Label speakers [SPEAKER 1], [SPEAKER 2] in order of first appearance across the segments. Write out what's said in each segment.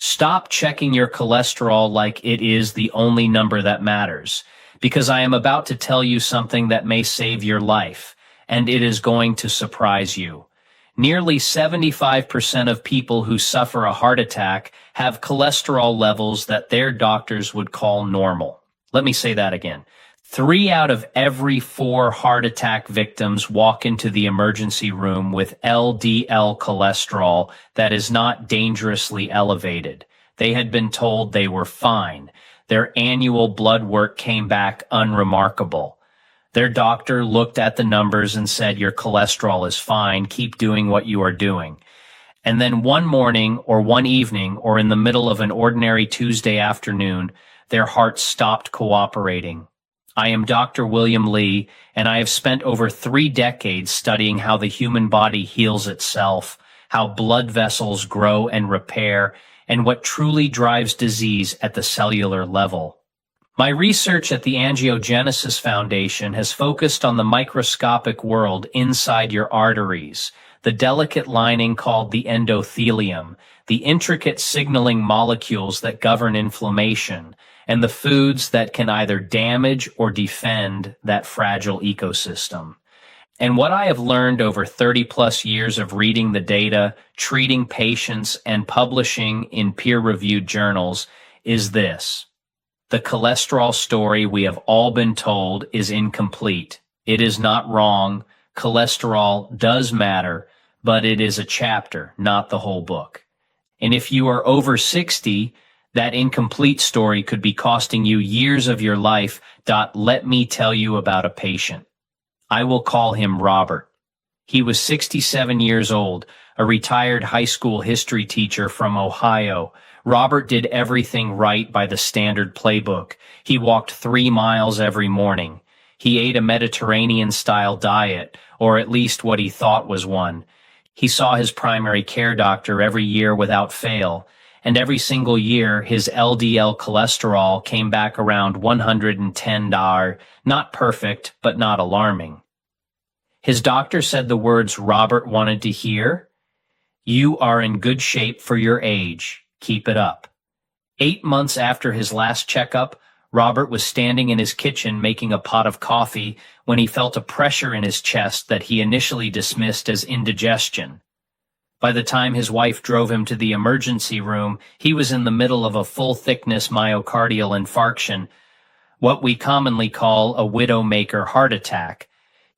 [SPEAKER 1] Stop checking your cholesterol like it is the only number that matters, because I am about to tell you something that may save your life, and it is going to surprise you. Nearly 75% of people who suffer a heart attack have cholesterol levels that their doctors would call normal. Let me say that again. 3 out of every 4 heart attack victims walk into the emergency room with LDL cholesterol that is not dangerously elevated. They had been told they were fine. Their annual blood work came back unremarkable. Their doctor looked at the numbers and said, "Your cholesterol is fine. Keep doing what you are doing." And then one morning or one evening or in the middle of an ordinary Tuesday afternoon, their heart stopped cooperating. I am Dr. William Lee, and I have spent over 3 decades studying how the human body heals itself, how blood vessels grow and repair, and what truly drives disease at the cellular level. My research at the Angiogenesis Foundation has focused on the microscopic world inside your arteries, the delicate lining called the endothelium, the intricate signaling molecules that govern inflammation, and the foods that can either damage or defend that fragile ecosystem. And what I have learned over 30-plus years of reading the data, treating patients, and publishing in peer-reviewed journals is this. The cholesterol story we have all been told is incomplete. It is not wrong. Cholesterol does matter, but it is a chapter, not the whole book. And if you are over 60, that incomplete story could be costing you years of your life. Let me tell you about a patient. I will call him Robert. He was 67 years old, a retired high school history teacher from Ohio. Robert did everything right by the standard playbook. He walked 3 miles every morning. He ate a Mediterranean-style diet, or at least what he thought was one. He saw his primary care doctor every year without fail, and every single year his LDL cholesterol came back around 110, not perfect, but not alarming. His doctor said the words Robert wanted to hear: "You are in good shape for your age. Keep it up." 8 months after his last checkup, Robert was standing in his kitchen making a pot of coffee when he felt a pressure in his chest that he initially dismissed as indigestion. By the time his wife drove him to the emergency room, he was in the middle of a full-thickness myocardial infarction, what we commonly call a widowmaker heart attack.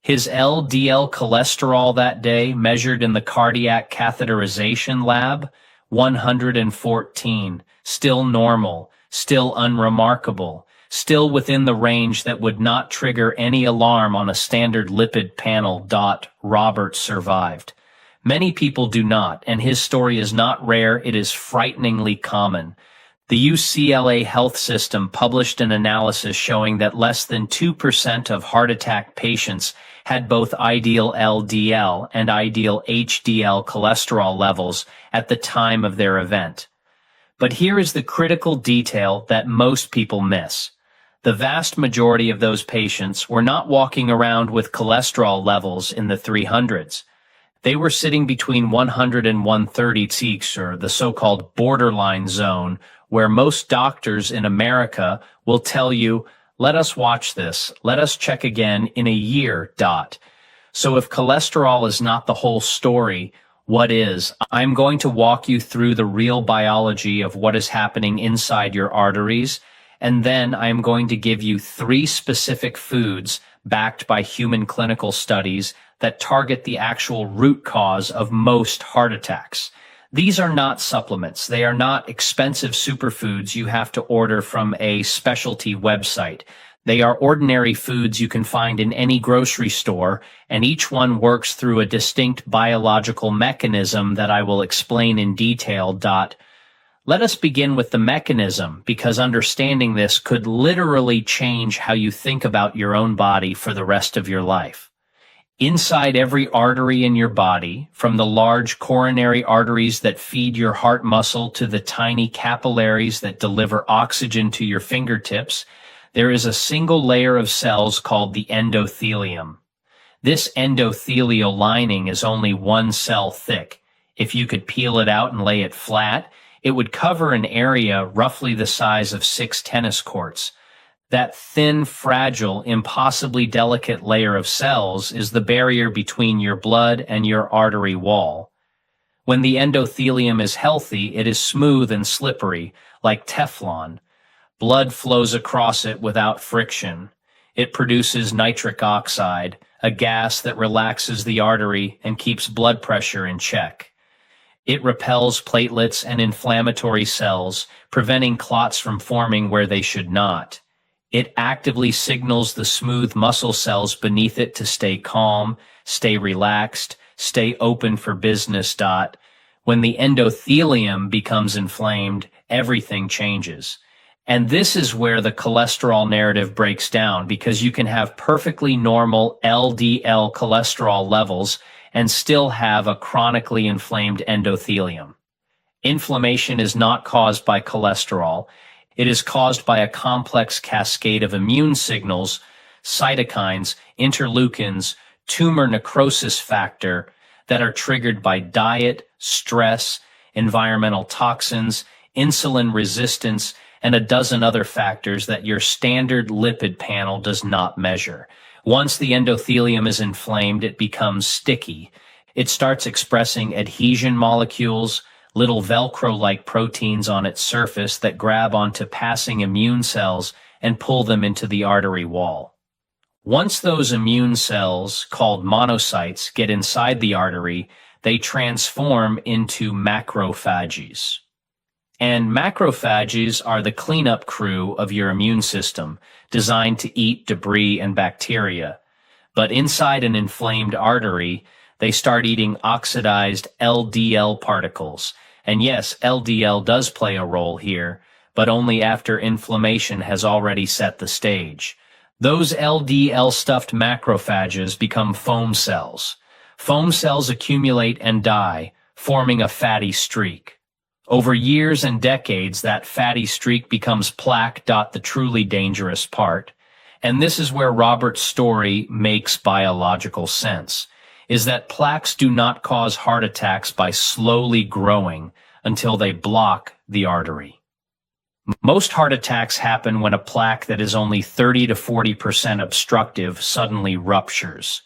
[SPEAKER 1] His LDL cholesterol that day, measured in the cardiac catheterization lab, 114, still normal, still unremarkable, still within the range that would not trigger any alarm on a standard lipid panel. Robert survived. Many people do not, and his story is not rare, it is frighteningly common. The UCLA Health System published an analysis showing that less than 2% of heart attack patients had both ideal LDL and ideal HDL cholesterol levels at the time of their event. But here is the critical detail that most people miss. The vast majority of those patients were not walking around with cholesterol levels in the 300s. They were sitting between 100 and 130, or the so-called borderline zone, where most doctors in America will tell you, "Let us watch this, let us check again in a year." So if cholesterol is not the whole story, what is? I'm going to walk you through the real biology of what is happening inside your arteries, and then I'm going to give you 3 specific foods backed by human clinical studies that target the actual root cause of most heart attacks. These are not supplements. They are not expensive superfoods you have to order from a specialty website. They are ordinary foods you can find in any grocery store, and each one works through a distinct biological mechanism that I will explain in detail. Let us begin with the mechanism, because understanding this could literally change how you think about your own body for the rest of your life. Inside every artery in your body, from the large coronary arteries that feed your heart muscle to the tiny capillaries that deliver oxygen to your fingertips, there is a single layer of cells called the endothelium. This endothelial lining is only 1 cell thick. If you could peel it out and lay it flat, It would cover an area roughly the size of 6 tennis courts. That thin, fragile, impossibly delicate layer of cells is the barrier between your blood and your artery wall. When the endothelium is healthy, it is smooth and slippery, like Teflon. Blood flows across it without friction. It produces nitric oxide, a gas that relaxes the artery and keeps blood pressure in check. It repels platelets and inflammatory cells, preventing clots from forming where they should not. It actively signals the smooth muscle cells beneath it to stay calm, stay relaxed, stay open for business. When the endothelium becomes inflamed, everything changes. And this is where the cholesterol narrative breaks down, because you can have perfectly normal LDL cholesterol levels and still have a chronically inflamed endothelium. Inflammation is not caused by cholesterol. It is caused by a complex cascade of immune signals, cytokines, interleukins, tumor necrosis factor that are triggered by diet, stress, environmental toxins, insulin resistance, and a dozen other factors that your standard lipid panel does not measure. Once the endothelium is inflamed, it becomes sticky. It starts expressing adhesion molecules, little Velcro-like proteins on its surface that grab onto passing immune cells and pull them into the artery wall. Once those immune cells, called monocytes, get inside the artery, they transform into macrophages. And macrophages are the cleanup crew of your immune system, designed to eat debris and bacteria. But inside an inflamed artery, they start eating oxidized LDL particles. And yes, LDL does play a role here, but only after inflammation has already set the stage. Those LDL-stuffed macrophages become foam cells. Foam cells accumulate and die, forming a fatty streak. Over years and decades, that fatty streak becomes plaque. The truly dangerous part. And this is where Robert's story makes biological sense, is that plaques do not cause heart attacks by slowly growing until they block the artery. Most heart attacks happen when a plaque that is only 30 to 40% obstructive suddenly ruptures.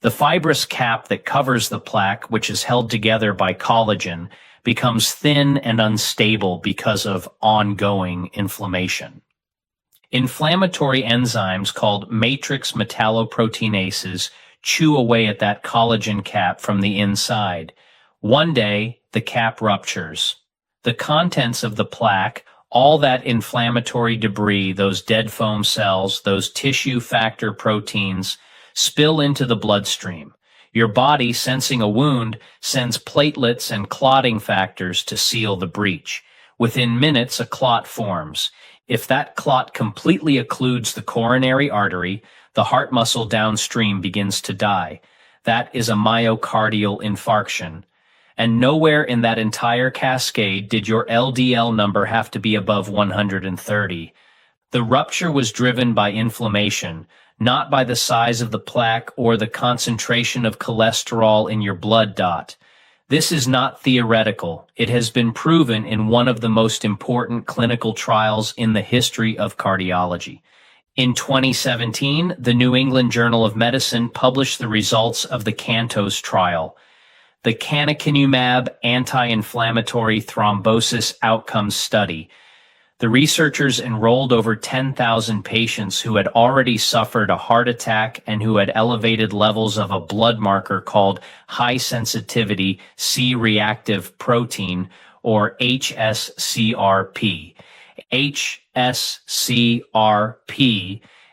[SPEAKER 1] The fibrous cap that covers the plaque, which is held together by collagen, becomes thin and unstable because of ongoing inflammation. Inflammatory enzymes called matrix metalloproteinases chew away at that collagen cap from the inside. One day, the cap ruptures. The contents of the plaque, all that inflammatory debris, those dead foam cells, those tissue factor proteins, spill into the bloodstream. Your body, sensing a wound, sends platelets and clotting factors to seal the breach. Within minutes, a clot forms. If that clot completely occludes the coronary artery, the heart muscle downstream begins to die. That is a myocardial infarction. And nowhere in that entire cascade did your LDL number have to be above 130. The rupture was driven by inflammation, not by the size of the plaque or the concentration of cholesterol in your blood. This is not theoretical. It has been proven in one of the most important clinical trials in the history of cardiology. In 2017, the New England Journal of Medicine published the results of the CANTOS trial, the canakinumab anti-inflammatory thrombosis outcomes study. The researchers enrolled over 10,000 patients who had already suffered a heart attack and who had elevated levels of a blood marker called high-sensitivity C-reactive protein, or HSCRP. HSCRP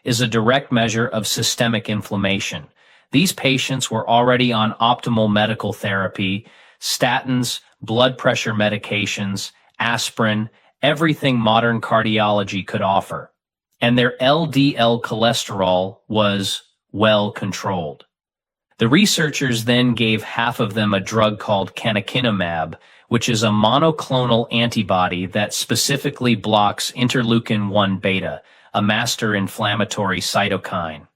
[SPEAKER 1] is a direct measure of systemic inflammation. These patients were already on optimal medical therapy, statins, blood pressure medications, aspirin, everything modern cardiology could offer. And their LDL cholesterol was well controlled. The researchers then gave half of them a drug called canakinumab, which is a monoclonal antibody that specifically blocks interleukin-1 beta, a master inflammatory cytokine.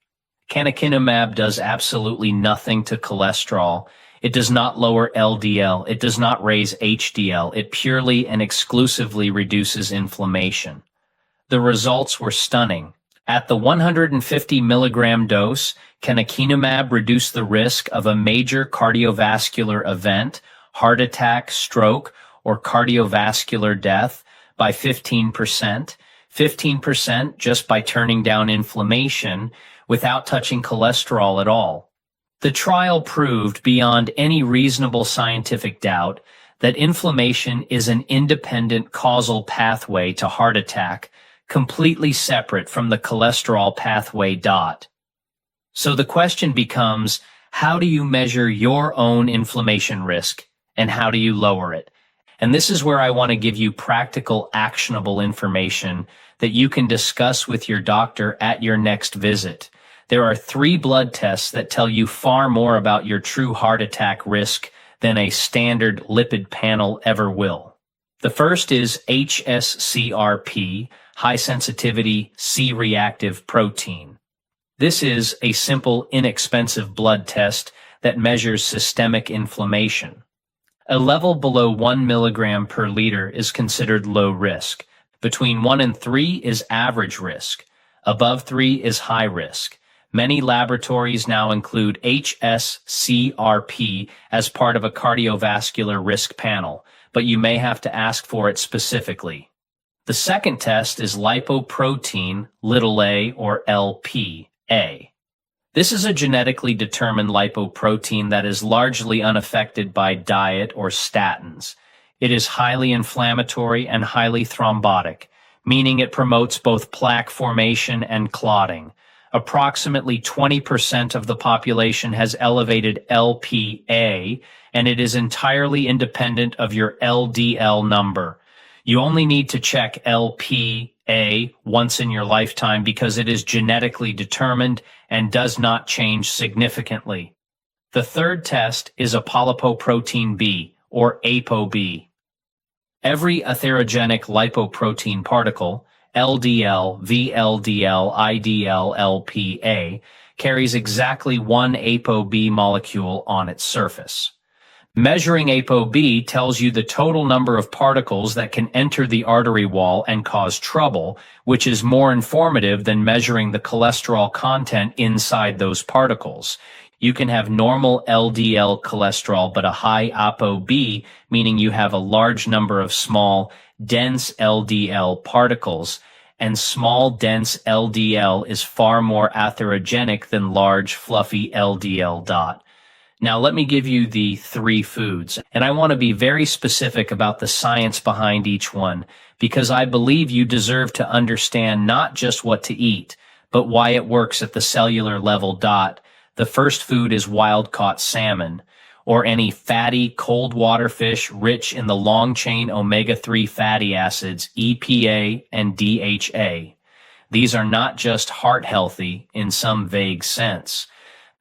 [SPEAKER 1] Canakinumab does absolutely nothing to cholesterol. It does not lower LDL. It does not raise HDL. It purely and exclusively reduces inflammation. The results were stunning. At the 150 milligram dose, canakinumab reduced the risk of a major cardiovascular event, heart attack, stroke, or cardiovascular death by 15%. 15% just by turning down inflammation without touching cholesterol at all. The trial proved beyond any reasonable scientific doubt that inflammation is an independent causal pathway to heart attack, completely separate from the cholesterol pathway. So the question becomes, how do you measure your own inflammation risk, and how do you lower it? And this is where I want to give you practical, actionable information that you can discuss with your doctor at your next visit. There are 3 blood tests that tell you far more about your true heart attack risk than a standard lipid panel ever will. The first is HSCRP, high-sensitivity C-reactive protein. This is a simple, inexpensive blood test that measures systemic inflammation. A level below 1 milligram per liter is considered low risk. Between 1 and 3 is average risk. Above 3 is high risk. Many laboratories now include HSCRP as part of a cardiovascular risk panel, but you may have to ask for it specifically. The second test is lipoprotein, a or Lp(a). This is a genetically determined lipoprotein that is largely unaffected by diet or statins. It is highly inflammatory and highly thrombotic, meaning it promotes both plaque formation and clotting. Approximately 20% of the population has elevated Lp(a), and it is entirely independent of your LDL number. You only need to check Lp(a) once in your lifetime because it is genetically determined and does not change significantly. The third test is apolipoprotein B, or ApoB. Every atherogenic lipoprotein particle, LDL, VLDL, IDL, Lp(a), carries exactly 1 ApoB molecule on its surface. Measuring ApoB tells you the total number of particles that can enter the artery wall and cause trouble, which is more informative than measuring the cholesterol content inside those particles. You can have normal LDL cholesterol but a high ApoB, meaning you have a large number of small, dense LDL particles, and small, dense LDL is far more atherogenic than large, fluffy LDL. Now let me give you the 3 foods, and I want to be very specific about the science behind each one, because I believe you deserve to understand not just what to eat, but why it works at the cellular level. The first food is wild-caught salmon, or any fatty, cold water fish rich in the long-chain omega-3 fatty acids EPA and DHA. These are not just heart-healthy in some vague sense.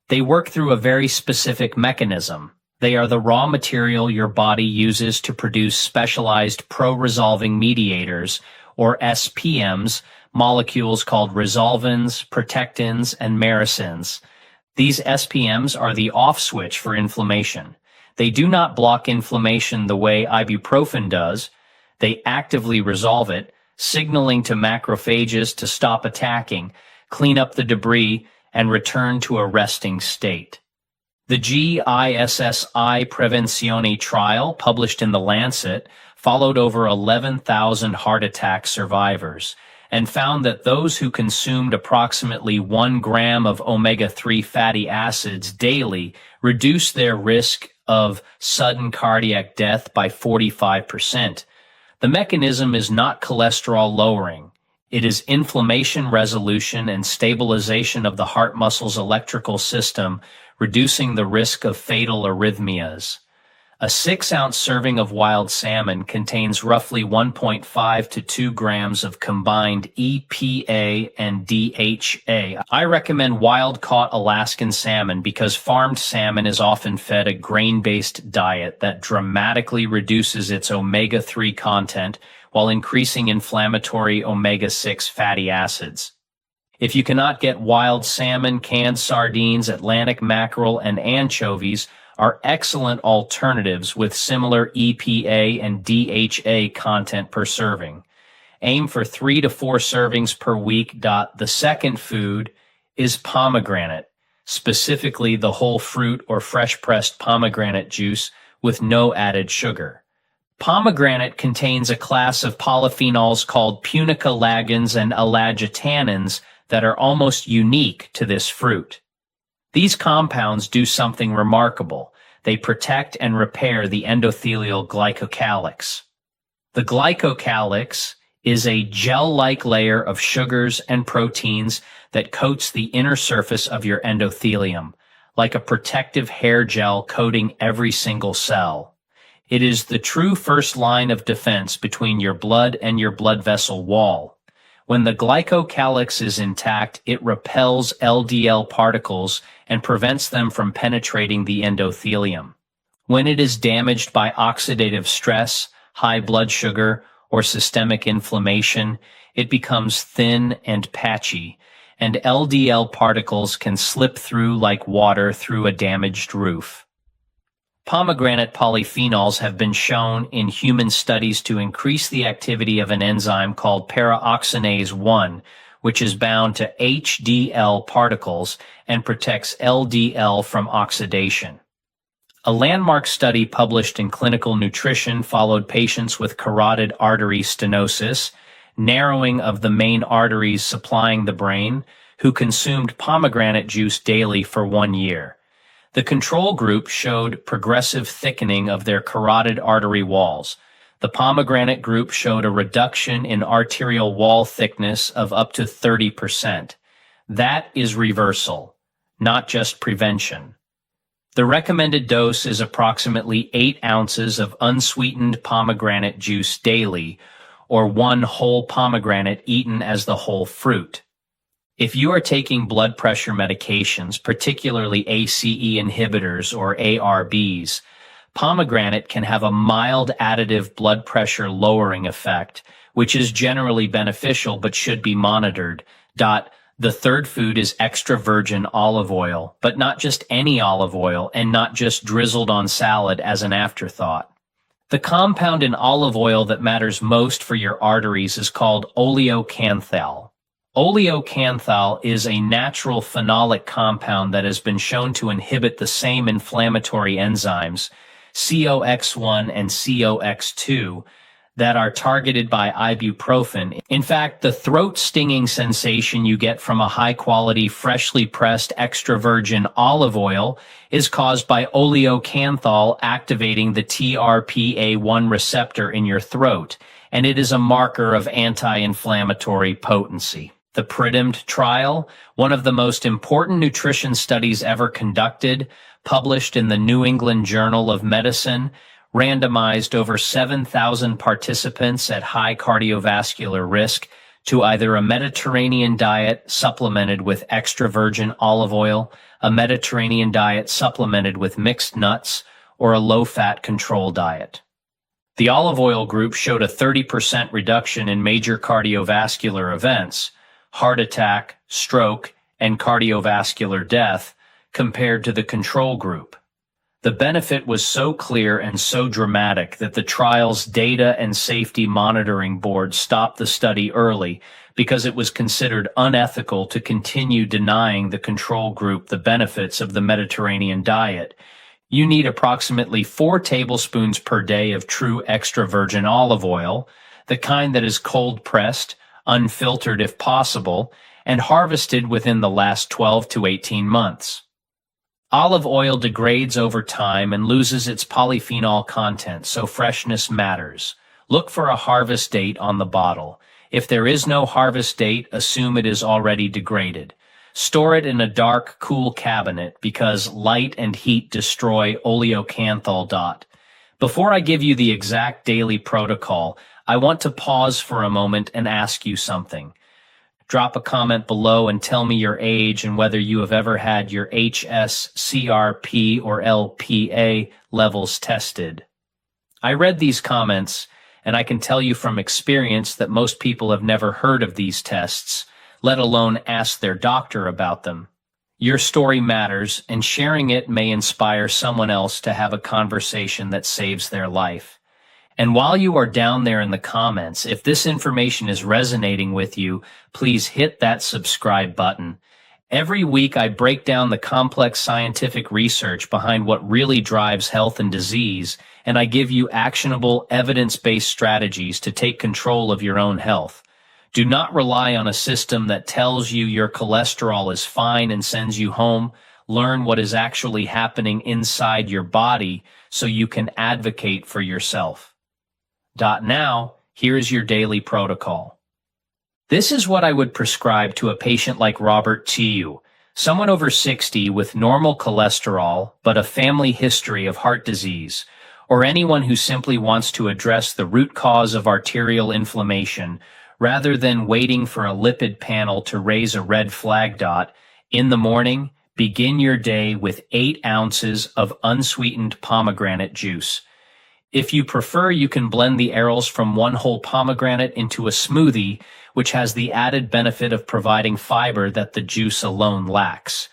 [SPEAKER 1] They work through a very specific mechanism. They are the raw material your body uses to produce specialized pro-resolving mediators, or SPMs, molecules called resolvins, protectins, and myrisins. These SPMs are the off switch for inflammation. They do not block inflammation the way ibuprofen does. They actively resolve it, signaling to macrophages to stop attacking, clean up the debris, and return to a resting state. The GISSI Prevenzione trial, published in The Lancet, followed over 11,000 heart attack survivors and found that those who consumed approximately 1 gram of omega-3 fatty acids daily reduced their risk of sudden cardiac death by 45%. The mechanism is not cholesterol lowering. It is inflammation resolution and stabilization of the heart muscle's electrical system, reducing the risk of fatal arrhythmias. A 6-ounce serving of wild salmon contains roughly 1.5 to 2 grams of combined EPA and DHA. I recommend wild-caught Alaskan salmon because farmed salmon is often fed a grain-based diet that dramatically reduces its omega-3 content while increasing inflammatory omega-6 fatty acids. If you cannot get wild salmon, canned sardines, Atlantic mackerel, and anchovies are excellent alternatives with similar EPA and DHA content per serving. Aim for 3 to 4 servings per week. The second food is pomegranate, specifically the whole fruit or fresh-pressed pomegranate juice with no added sugar. Pomegranate contains a class of polyphenols called punicalagins and allagitannins that are almost unique to this fruit. These compounds do something remarkable. They protect and repair the endothelial glycocalyx. The glycocalyx is a gel-like layer of sugars and proteins that coats the inner surface of your endothelium, like a protective hair gel coating every single cell. It is the true first line of defense between your blood and your blood vessel wall. When the glycocalyx is intact, it repels LDL particles and prevents them from penetrating the endothelium. When it is damaged by oxidative stress, high blood sugar, or systemic inflammation, it becomes thin and patchy, and LDL particles can slip through like water through a damaged roof. Pomegranate polyphenols have been shown in human studies to increase the activity of an enzyme called paraoxinase 1, which is bound to HDL particles and protects LDL from oxidation. A landmark study published in Clinical Nutrition followed patients with carotid artery stenosis, narrowing of the main arteries supplying the brain, who consumed pomegranate juice daily for 1 year. The control group showed progressive thickening of their carotid artery walls. The pomegranate group showed a reduction in arterial wall thickness of up to 30%. That is reversal, not just prevention. The recommended dose is approximately 8 ounces of unsweetened pomegranate juice daily, or 1 whole pomegranate eaten as the whole fruit. If you are taking blood pressure medications, particularly ACE inhibitors or ARBs, pomegranate can have a mild additive blood pressure lowering effect, which is generally beneficial but should be monitored. The third food is extra virgin olive oil, but not just any olive oil and not just drizzled on salad as an afterthought. The compound in olive oil that matters most for your arteries is called oleocanthal. Oleocanthal is a natural phenolic compound that has been shown to inhibit the same inflammatory enzymes, COX-1 and COX-2, that are targeted by ibuprofen. In fact, the throat-stinging sensation you get from a high-quality, freshly pressed extra virgin olive oil is caused by oleocanthal activating the TRPA1 receptor in your throat, and it is a marker of anti-inflammatory potency. The PRIDIMED trial, one of the most important nutrition studies ever conducted, published in the New England Journal of Medicine, randomized over 7,000 participants at high cardiovascular risk to either a Mediterranean diet supplemented with extra virgin olive oil, a Mediterranean diet supplemented with mixed nuts, or a low-fat control diet. The olive oil group showed a 30% reduction in major cardiovascular events, heart attack, stroke, and cardiovascular death, compared to the control group. The benefit was so clear and so dramatic that the trial's Data and Safety Monitoring Board stopped the study early because it was considered unethical to continue denying the control group the benefits of the Mediterranean diet. You need approximately 4 tablespoons per day of true extra virgin olive oil, the kind that is cold-pressed, unfiltered if possible, and harvested within the last 12 to 18 months. Olive oil degrades over time and loses its polyphenol content, so freshness matters. Look for a harvest date on the bottle. If there is no harvest date, assume it is already degraded. Store it in a dark, cool cabinet because light and heat destroy oleocanthal. Before I give you the exact daily protocol, I want to pause for a moment and ask you something. Drop a comment below and tell me your age and whether you have ever had your HSCRP or LPA levels tested. I read these comments, and I can tell you from experience that most people have never heard of these tests, let alone ask their doctor about them. Your story matters, and sharing it may inspire someone else to have a conversation that saves their life. And while you are down there in the comments, if this information is resonating with you, please hit that subscribe button. Every week I break down the complex scientific research behind what really drives health and disease, and I give you actionable, evidence-based strategies to take control of your own health. Do not rely on a system that tells you your cholesterol is fine and sends you home. Learn what is actually happening inside your body so you can advocate for yourself. Now, here is your daily protocol. This is what I would prescribe to a patient like Robert T.U., someone over 60 with normal cholesterol but a family history of heart disease, or anyone who simply wants to address the root cause of arterial inflammation rather than waiting for a lipid panel to raise a red flag dot. In the morning, begin your day with 8 ounces of unsweetened pomegranate juice. If you prefer, you can blend the arils from one whole pomegranate into a smoothie, which has the added benefit of providing fiber that the juice alone lacks.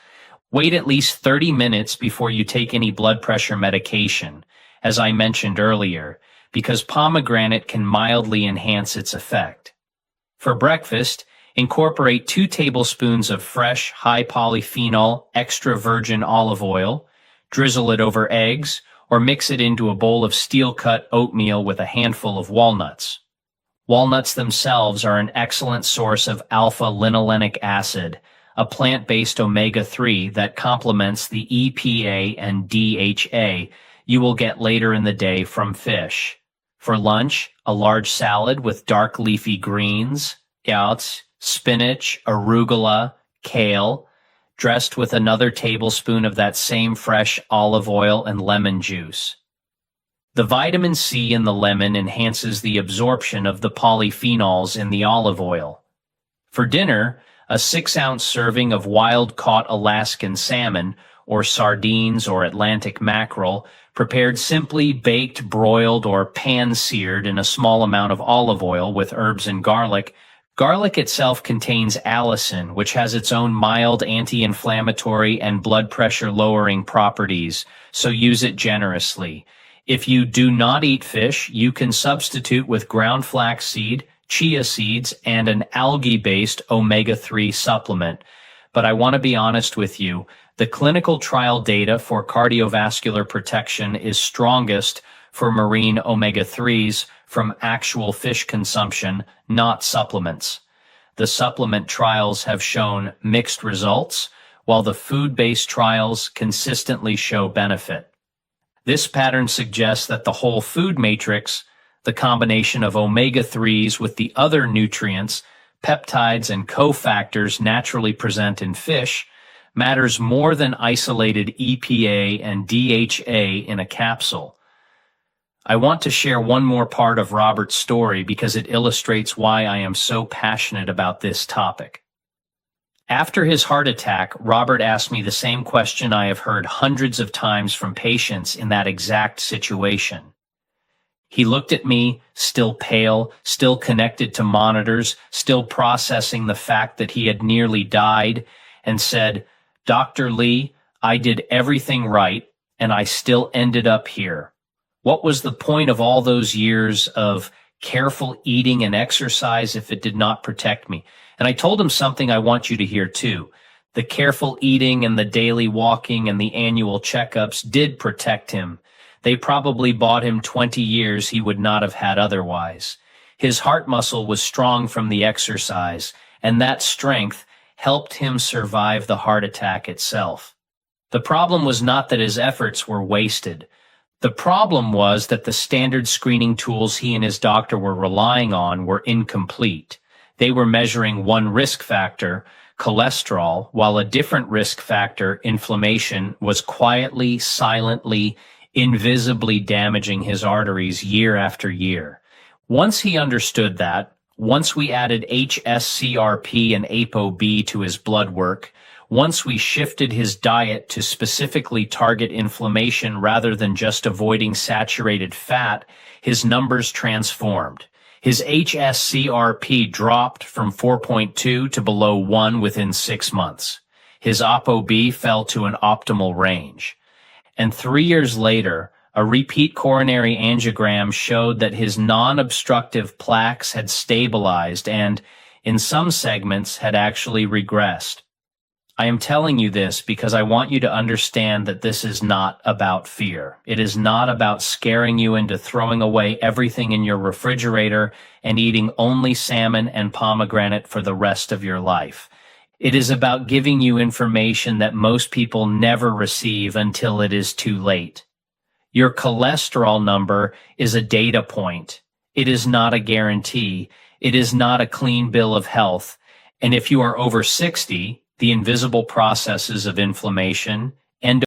[SPEAKER 1] Wait at least 30 minutes before you take any blood pressure medication, as I mentioned earlier, because pomegranate can mildly enhance its effect. For breakfast, incorporate 2 tablespoons of fresh, high polyphenol, extra virgin olive oil, drizzle it over eggs, or mix it into a bowl of steel-cut oatmeal with a handful of walnuts. Walnuts themselves are an excellent source of alpha-linolenic acid, a plant-based omega-3 that complements the EPA and DHA you will get later in the day from fish. For lunch, a large salad with dark leafy greens, sprouts, spinach, arugula, kale, dressed with another tablespoon of that same fresh olive oil and lemon juice. The vitamin C in the lemon enhances the absorption of the polyphenols in the olive oil. For dinner, a 6-ounce serving of wild-caught Alaskan salmon, or sardines or Atlantic mackerel, prepared simply baked, broiled, or pan-seared in a small amount of olive oil with herbs and garlic. Garlic itself contains allicin, which has its own mild anti-inflammatory and blood pressure-lowering properties, so use it generously. If you do not eat fish, you can substitute with ground flaxseed, chia seeds, and an algae-based omega-3 supplement. But I want to be honest with you, the clinical trial data for cardiovascular protection is strongest for marine omega-3s from actual fish consumption, not supplements. The supplement trials have shown mixed results, while the food-based trials consistently show benefit. This pattern suggests that the whole food matrix, the combination of omega-3s with the other nutrients, peptides, and cofactors naturally present in fish, matters more than isolated EPA and DHA in a capsule. I want to share one more part of Robert's story because it illustrates why I am so passionate about this topic. After his heart attack, Robert asked me the same question I have heard hundreds of times from patients in that exact situation. He looked at me, still pale, still connected to monitors, still processing the fact that he had nearly died, and said, "Dr. Lee, I did everything right, and I still ended up here. What was the point of all those years of careful eating and exercise if it did not protect me?" And I told him something I want you to hear too. The careful eating and the daily walking and the annual checkups did protect him. They probably bought him 20 years he would not have had otherwise. His heart muscle was strong from the exercise, and that strength helped him survive the heart attack itself. The problem was not that his efforts were wasted. The problem was that the standard screening tools he and his doctor were relying on were incomplete. They were measuring one risk factor, cholesterol, while a different risk factor, inflammation, was quietly, silently, invisibly damaging his arteries year after year. Once he understood that, once we added HSCRP and ApoB to his blood work, once we shifted his diet to specifically target inflammation rather than just avoiding saturated fat, his numbers transformed. His HSCRP dropped from 4.2 to below 1 within 6 months. His ApoB fell to an optimal range. And 3 years later, a repeat coronary angiogram showed that his non-obstructive plaques had stabilized and, in some segments, had actually regressed. I am telling you this because I want you to understand that this is not about fear. It is not about scaring you into throwing away everything in your refrigerator and eating only salmon and pomegranate for the rest of your life. It is about giving you information that most people never receive until it is too late. Your cholesterol number is a data point. It is not a guarantee. It is not a clean bill of health. And if you are over 60, the invisible processes of inflammation,